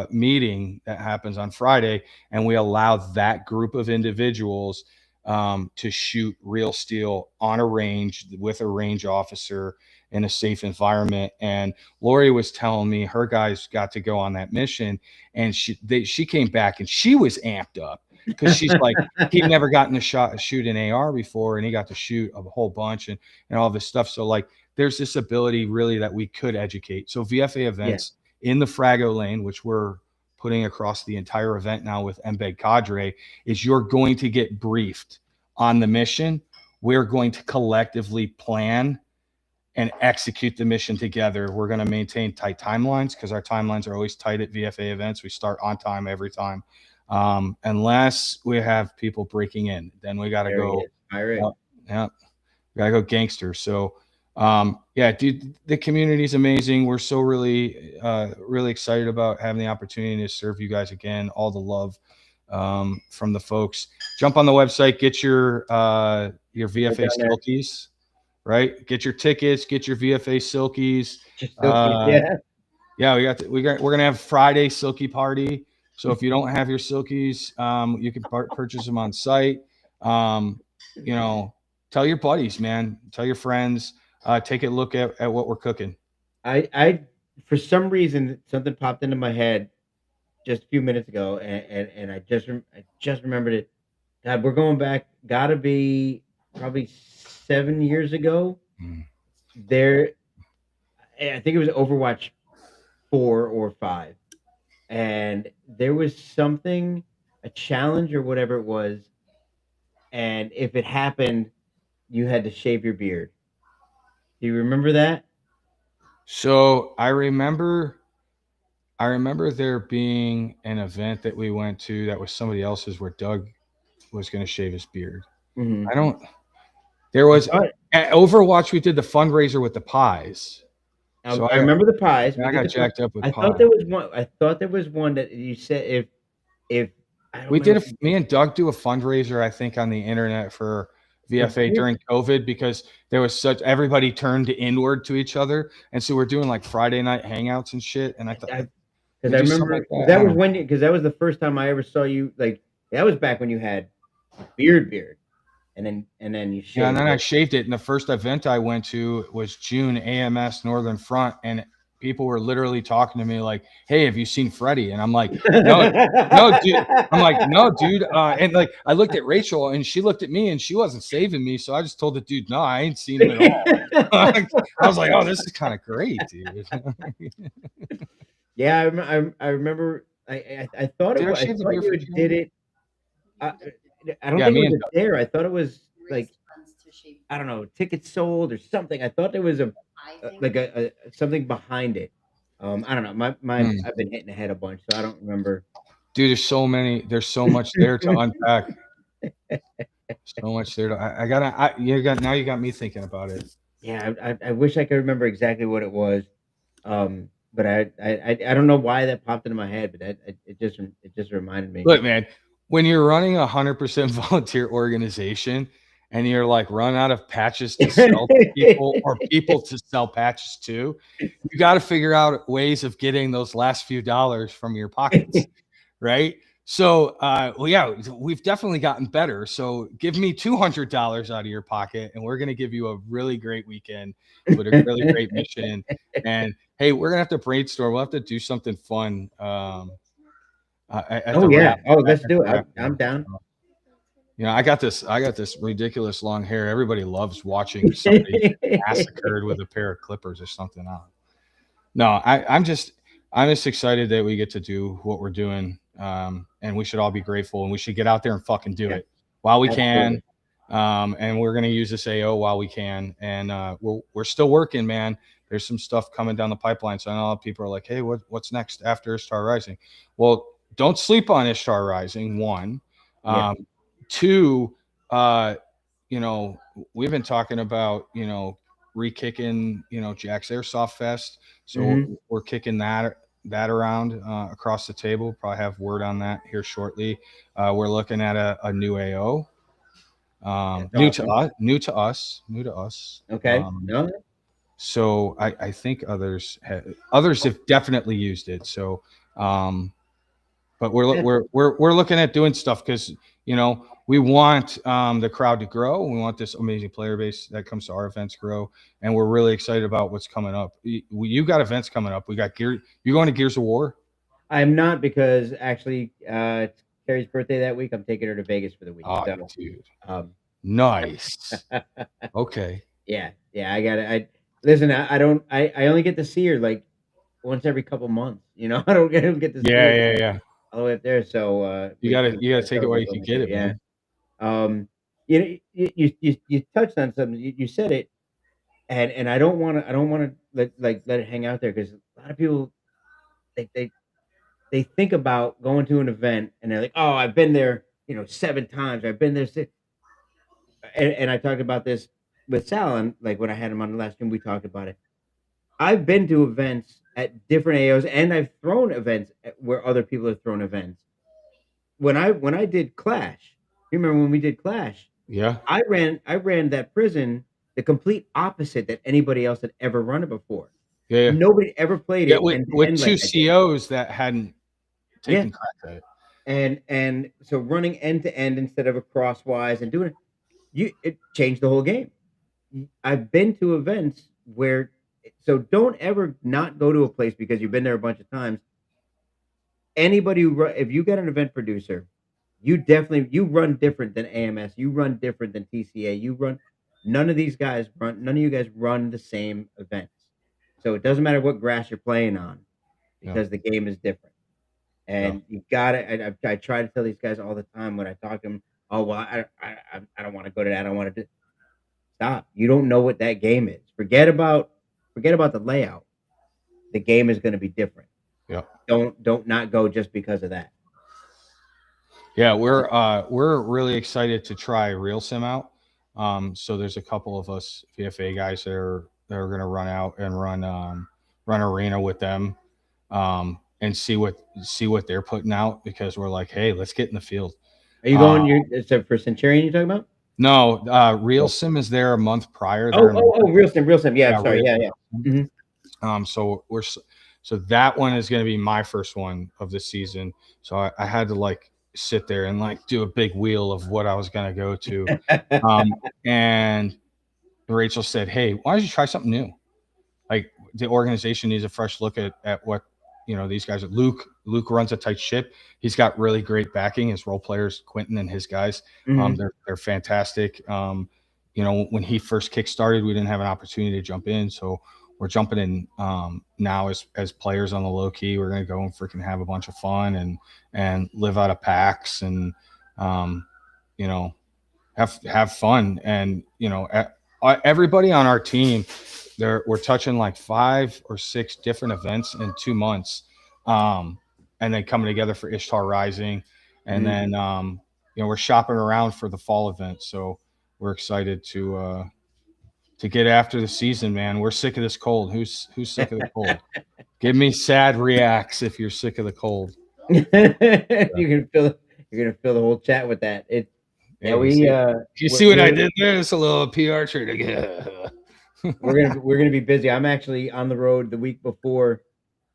meeting that happens on Friday, and we allow that group of individuals to shoot real steel on a range with a range officer in a safe environment. And Lori was telling me her guys got to go on that mission, and she came back and she was amped up because she's like, he'd never gotten to shoot an AR before, and he got to shoot a whole bunch and all this stuff. So like, there's this ability really that we could educate. So VFA events in the Frago lane, which we're putting across the entire event now with Embed Cadre, is you're going to get briefed on the mission. We're going to collectively plan and execute the mission together. We're going to maintain tight timelines because our timelines are always tight at VFA events. We start on time every time. Unless we have people breaking in, then we got to go. Yeah, we got to go gangster. So, yeah, dude, the community is amazing. We're so really excited about having the opportunity to serve you guys again. All the love from the folks. Jump on the website, get your VFA silkies, right? Get your tickets, get your VFA silkies. Yeah, we're gonna have Friday silky party. So if you don't have your silkies, you can purchase them on site. Tell your buddies, man. Tell your friends. Take a look at what we're cooking. I for some reason something popped into my head just a few minutes ago, and I just remembered it. God, we're going back. Gotta be probably 7 years ago. There, I think it was Overwatch 4 or 5, and there was something, a challenge or whatever it was, and if it happened, you had to shave your beard. Do you remember that? So I remember there being an event that we went to that was somebody else's where Doug was going to shave his beard. There was at Overwatch, we did the fundraiser with the pies. So I remember the pies. I got jacked up with pies. I thought there was one that you said if we did me and Doug do a fundraiser, I think, on the internet for VFA during COVID, because there was everybody turned inward to each other, and so we're doing like Friday night hangouts and shit. And I thought, because I remember that was when because that was the first time I ever saw you. Like, that was back when you had beard, and then you shaved. Yeah, and then I shaved it. And the first event I went to was June AMS Northern Front, and people were literally talking to me like, "Hey, have you seen Freddie?" And I'm like, "No, dude." I'm like, "No, dude." And like, I looked at Rachel, and she looked at me, and she wasn't saving me, so I just told the dude, "No, I ain't seen him at all." I was like, "Oh, this is kind of great, dude." Yeah, I remember. I thought it was. I thought you did it. I don't think it was there. I thought it was like, I don't know, tickets sold or something. I thought there was a something behind it. I don't know. I've been hitting the head a bunch, so I don't remember. Dude, there's so much there to unpack. So much there to. Now you got me thinking about it. Yeah, I wish I could remember exactly what it was. But I don't know why that popped into my head, but it just reminded me. Look, man, when you're running 100% volunteer organization and you're like run out of patches to sell to people or people to sell patches to, you got to figure out ways of getting those last few dollars from your pockets, right? So, we've definitely gotten better. So give me $200 out of your pocket, and we're going to give you a really great weekend with a really great mission. And hey, we're going to have to brainstorm. We'll have to do something fun. Let's do it. I'm down. I got this ridiculous long hair. Everybody loves watching somebody massacred with a pair of clippers or something on. No, I'm just excited that we get to do what we're doing. And we should all be grateful, and we should get out there and fucking do it while we can. And we're going to use this AO while we can. And we're still working, man. There's some stuff coming down the pipeline. So I know a lot of people are like, hey, what's next after Ishtar Rising? Well, don't sleep on Ishtar Rising, one. Two, you know, we've been talking about, you know, re-kicking, you know, Jack's Airsoft Fest. So we're kicking that around across the table. Probably have word on that here shortly. We're looking at a new AO. New to us. Okay. No. So I think others have definitely used it. So, but we're looking at doing stuff because, you know, we want the crowd to grow. We want this amazing player base that comes to our events grow, and we're really excited about what's coming up. You got events coming up. We got Gear. You going to Gears of War? I'm not, because actually it's Carrie's birthday that week. I'm taking her to Vegas for the week. Oh, So, dude, um, nice. Okay. Yeah. I got it. Listen. I don't. I only get to see her like once every couple months. You know, I don't get to see her Yeah. all the way up there. So You gotta take it while you can get it, yeah. man. You know, you touched on something. You said it, and I don't want to let it hang out there, because a lot of people they they they think about going to an event and they're like, oh, I've been there, 7 times. I've been there six. And I talked about this with Sal, and like when I had him on the last stream, we talked about it. I've been to events at different AOs, and I've thrown events where other people have thrown events. When I did Clash, you remember when we did Clash? Yeah. I ran that prison the complete opposite that anybody else had ever run it before. Yeah. Nobody ever played Yeah, it with two COs that hadn't taken crack at it. And so running end to end instead of a crosswise and doing it changed the whole game. I've been to events where, so don't ever not go to a place because you've been there a bunch of times. Anybody if you get an event producer, you run different than AMS, you run different than TCA, none of you guys run the same events. So it doesn't matter what grass you're playing on, because the game is different. And you got it. I try to tell these guys all the time when I talk to them, oh, well, I don't want to go to that. I don't want to do. Stop. You don't know what that game is. Forget about the layout. The game is going to be different. Yeah. Don't not go just because of that. Yeah, we're really excited to try Real Sim out. So there's a couple of us VFA guys that are going to run out and run arena with them, and see what they're putting out, because we're like, hey, let's get in the field. Are you going? So for Centurion, you talking about? No, Real Sim is there a month prior. Real Sim. Yeah, sorry. Yeah. So that one is going to be my first one of the season. So I had to like sit there and like do a big wheel of what I was going to go to. And Rachel said, hey, why don't you try something new? Like, the organization needs a fresh look at what, these guys. Luke runs a tight ship. He's got really great backing. His role players, Quentin and his guys, they're fantastic. When he first kick-started, we didn't have an opportunity to jump in. So we're jumping in now as players on the low key. We're going to go and freaking have a bunch of fun and live out of packs and, have fun. And, everybody on our team, we're touching like 5 or 6 different events in 2 months. And then coming together for Ishtar Rising. And then, we're shopping around for the fall event. So we're excited to get after the season, man. We're sick of this cold. Who's sick of the cold? Give me sad reacts if you're sick of the cold. You're gonna fill the whole chat with that. You see what I did there? It's a little PR trick again. we're gonna be busy. I'm actually on the road the week before.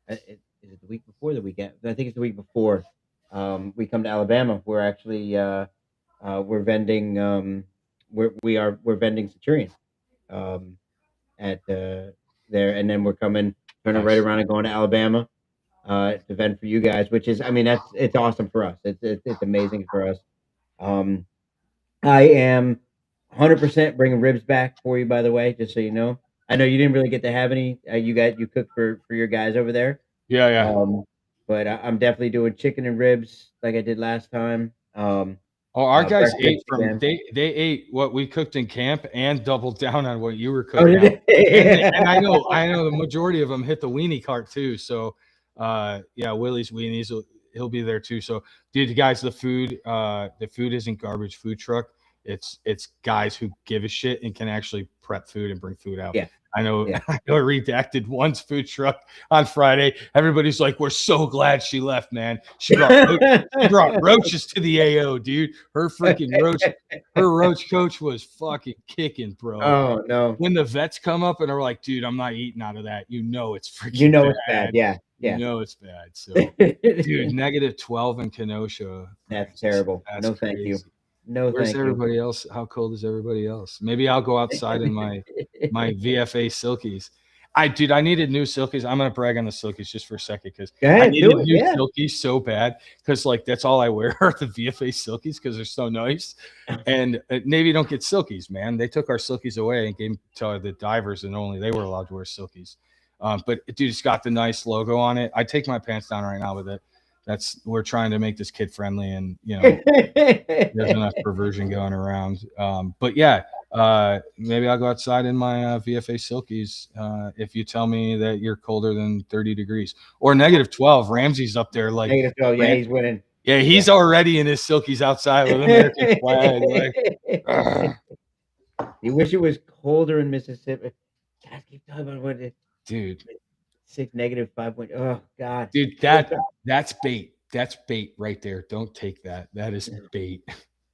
Is it the week before the weekend? I think it's the week before. We come to Alabama. We're actually we're vending. We're vending Centurion at there, and then we're turning right around and going to Alabama to vend for you guys, which is, it's awesome for us. It's amazing for us. I am 100% bringing ribs back for you, by the way, just so you know. I know you didn't really get to have any. You cooked for your guys over there. Yeah. But I'm definitely doing chicken and ribs like I did last time. Our guys ate they ate what we cooked in camp and doubled down on what you were cooking. And I know the majority of them hit the weenie cart too. So Willie's weenies he'll be there too. So, dude, guys, the food isn't garbage food truck. It's guys who give a shit and can actually prep food and bring food out. Yeah. I know, Yeah. I know Redacted one's food truck on Friday. Everybody's like, we're so glad she left, man. She brought roaches to the AO, dude. Her roach coach was fucking kicking, bro. Oh no. When the vets come up and are like, dude, I'm not eating out of that. You know it's freaking It's bad. Yeah. You know it's bad. So, dude, -12 in Kenosha. That's terrible. No, thank you. No, Where's thank everybody else? How cold is everybody else? Maybe I'll go outside in my VFA silkies. I needed new silkies. I'm gonna brag on the silkies just for a second because I needed new silkies so bad because like that's all I wear are the VFA silkies because they're so nice. And Navy don't get silkies, man. They took our silkies away and gave them to the divers, and only they were allowed to wear silkies. But dude, it's got the nice logo on it. I take my pants down right now with it. We're trying to make this kid friendly, and there's enough perversion going around. But yeah, maybe I'll go outside in my VFA silkies if you tell me that you're colder than 30 degrees or -12. Ramsey's up there like -12. Yeah, he's winning. Yeah, he's already in his silkies outside with American flag. Like, you wish it was colder in Mississippi. God, keep talking about what it, dude. -5 Oh God, dude, that's bait. That's bait right there. Don't take that. That is bait.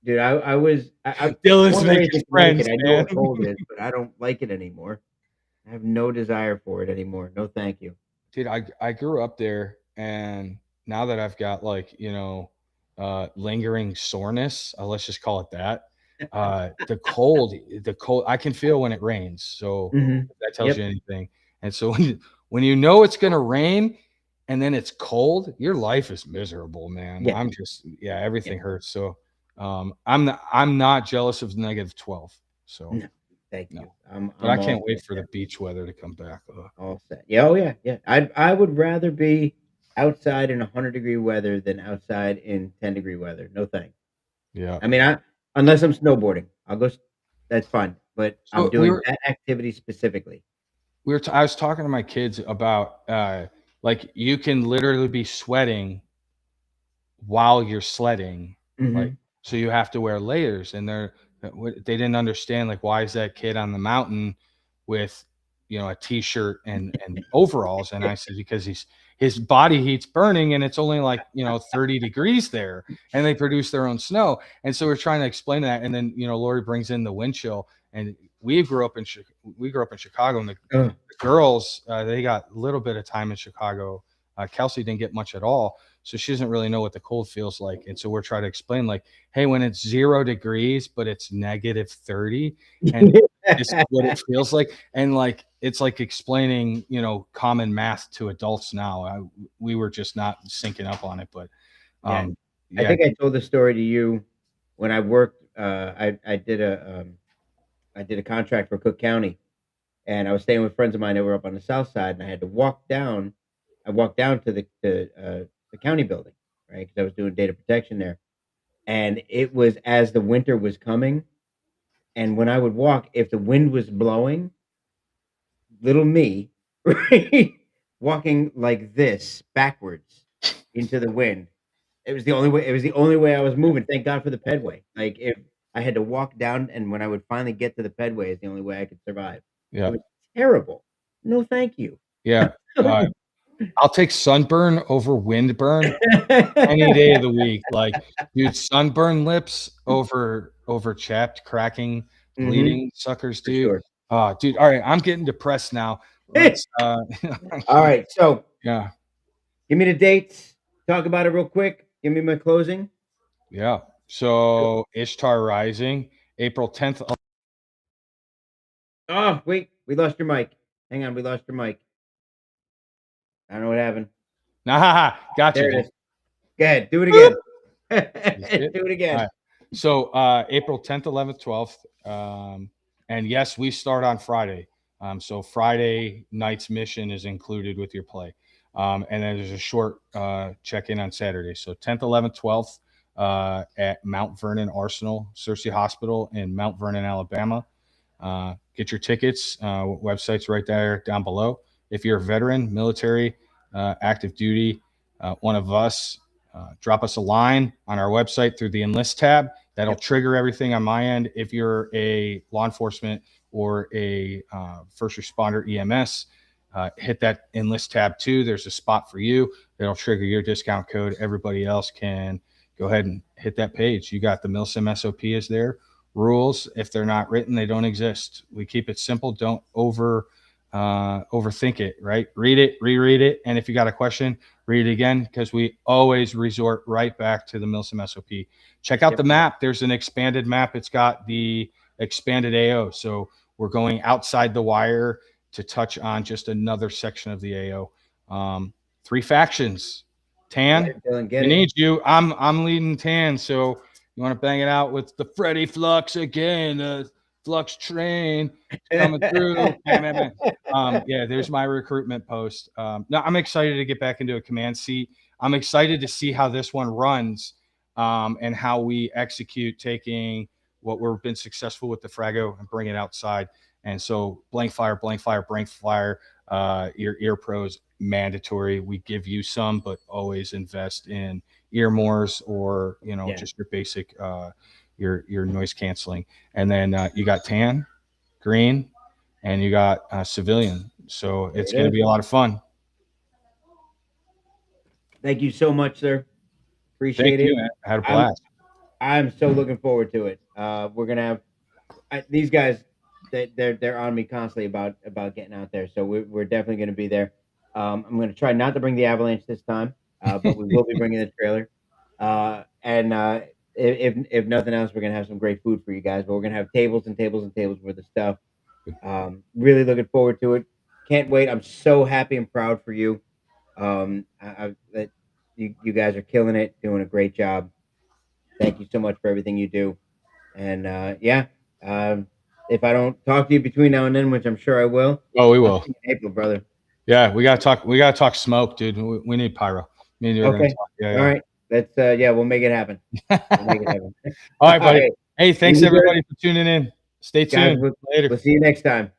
Dude, I Dylan's making friends. I know what cold is, but I don't like it anymore. I have no desire for it anymore. No, thank you. Dude, I grew up there, and now that I've got like lingering soreness, let's just call it that. The cold, I can feel when it rains. So if that tells you anything. And so when you know it's gonna rain and then it's cold, your life is miserable, man. Yeah. I'm just everything hurts. So I'm not jealous of -12. So no, thank you. But I can't wait for the beach weather to come back. All set. Yeah, oh yeah, yeah. I would rather be outside in 100-degree weather than outside in 10-degree weather. No thanks. Yeah. I mean, unless I'm snowboarding, I'll go. That's fine. But I'm doing that activity specifically. I was talking to my kids about like you can literally be sweating while you're sledding, like so you have to wear layers, and they didn't understand like why is that kid on the mountain with a t-shirt and overalls, and I said because his body heat's burning and it's only like 30 degrees there, and they produce their own snow, and so we're trying to explain that, and then Lori brings in the wind chill, and we grew up in Chicago, and the girls they got a little bit of time in Chicago. Kelsey didn't get much at all, so she doesn't really know what the cold feels like, and so we're trying to explain like, hey, when it's 0 degrees but it's -30, and this is what it feels like, and like it's like explaining common math to adults now. We were just not syncing up on it, but I think I told the story to you when I worked. I did a contract for Cook County, and I was staying with friends of mine that were up on the south side, and I had to walk down. I walked down to the county building, right? Because I was doing data protection there, and it was as the winter was coming, and when I would walk, if the wind was blowing, little me, right, walking like this backwards into the wind. It was the only way. It was the only way I was moving. Thank God for the pedway. Like if I had to walk down, and when I would finally get to the pedway, is the only way I could survive. Yeah, it was terrible. No, thank you. Yeah. I'll take sunburn over windburn any day of the week. Like, dude, sunburn lips over chapped, cracking, bleeding suckers, dude. Sure. Dude. All right, I'm getting depressed now. Let's, all right, so yeah, give me the dates. Talk about it real quick. Give me my closing. Yeah. So Ishtar Rising, April 10th. Oh, wait, we lost your mic. Hang on, we lost your mic. I don't know what happened. Nah, got there you. It is. Go ahead, do it again. Do it again. Right. So April 10th, 11th, 12th. And yes, we start on Friday. So Friday night's mission is included with your play. And then there's a short check-in on Saturday. So 10th, 11th, 12th at Mount Vernon Arsenal, Searcy Hospital in Mount Vernon, Alabama. Get your tickets. Website's right there down below. If you're a veteran, military, active duty, one of us, drop us a line on our website through the enlist tab. That'll trigger everything on my end. If you're a law enforcement or a first responder EMS, hit that enlist tab too. There's a spot for you. That'll trigger your discount code. Everybody else can go ahead and hit that page. You got the MilSim SOP is there. Rules, if they're not written, they don't exist. We keep it simple. Don't overthink it, right? Read it, reread it. And if you got a question, read it again, because we always resort right back to the MilSim SOP. Check out the map. There's an expanded map. It's got the expanded AO. So we're going outside the wire to touch on just another section of the AO. 3 factions. Tan, we need you. I'm leading Tan, so you want to bang it out with the Freddie Flux again, the Flux train coming through. Yeah, there's my recruitment post. No, I'm excited to get back into a command seat. I'm excited to see how this one runs, and how we execute taking what we've been successful with the Frago and bring it outside. And so blank fire, blank fire, blank fire, your ear pros mandatory. We give you some, but always invest in ear mores or, you know, just your basic, your noise canceling. And then you got tan, green, and you got civilian. So it's going to be a lot of fun. Thank you so much, sir. Appreciate it. Man. I had a blast. I'm so looking forward to it. We're gonna have these guys. They're on me constantly about getting out there. So we're definitely going to be there. I'm going to try not to bring the avalanche this time, but we will be bringing the trailer. And if nothing else, we're going to have some great food for you guys. But we're going to have tables and tables and tables worth of stuff. Really looking forward to it. Can't wait. I'm so happy and proud for you. That you guys are killing it, doing a great job. Thank you so much for everything you do. And if I don't talk to you between now and then, which I'm sure I will. Oh, we will. In April, brother. Yeah, we gotta talk. We gotta talk smoke, dude. We need pyro. Okay. All right. Let's. We'll make it happen. We'll make it happen. All right, buddy. Hey, thanks everybody for tuning in. Stay tuned. Guys, we'll see you next time.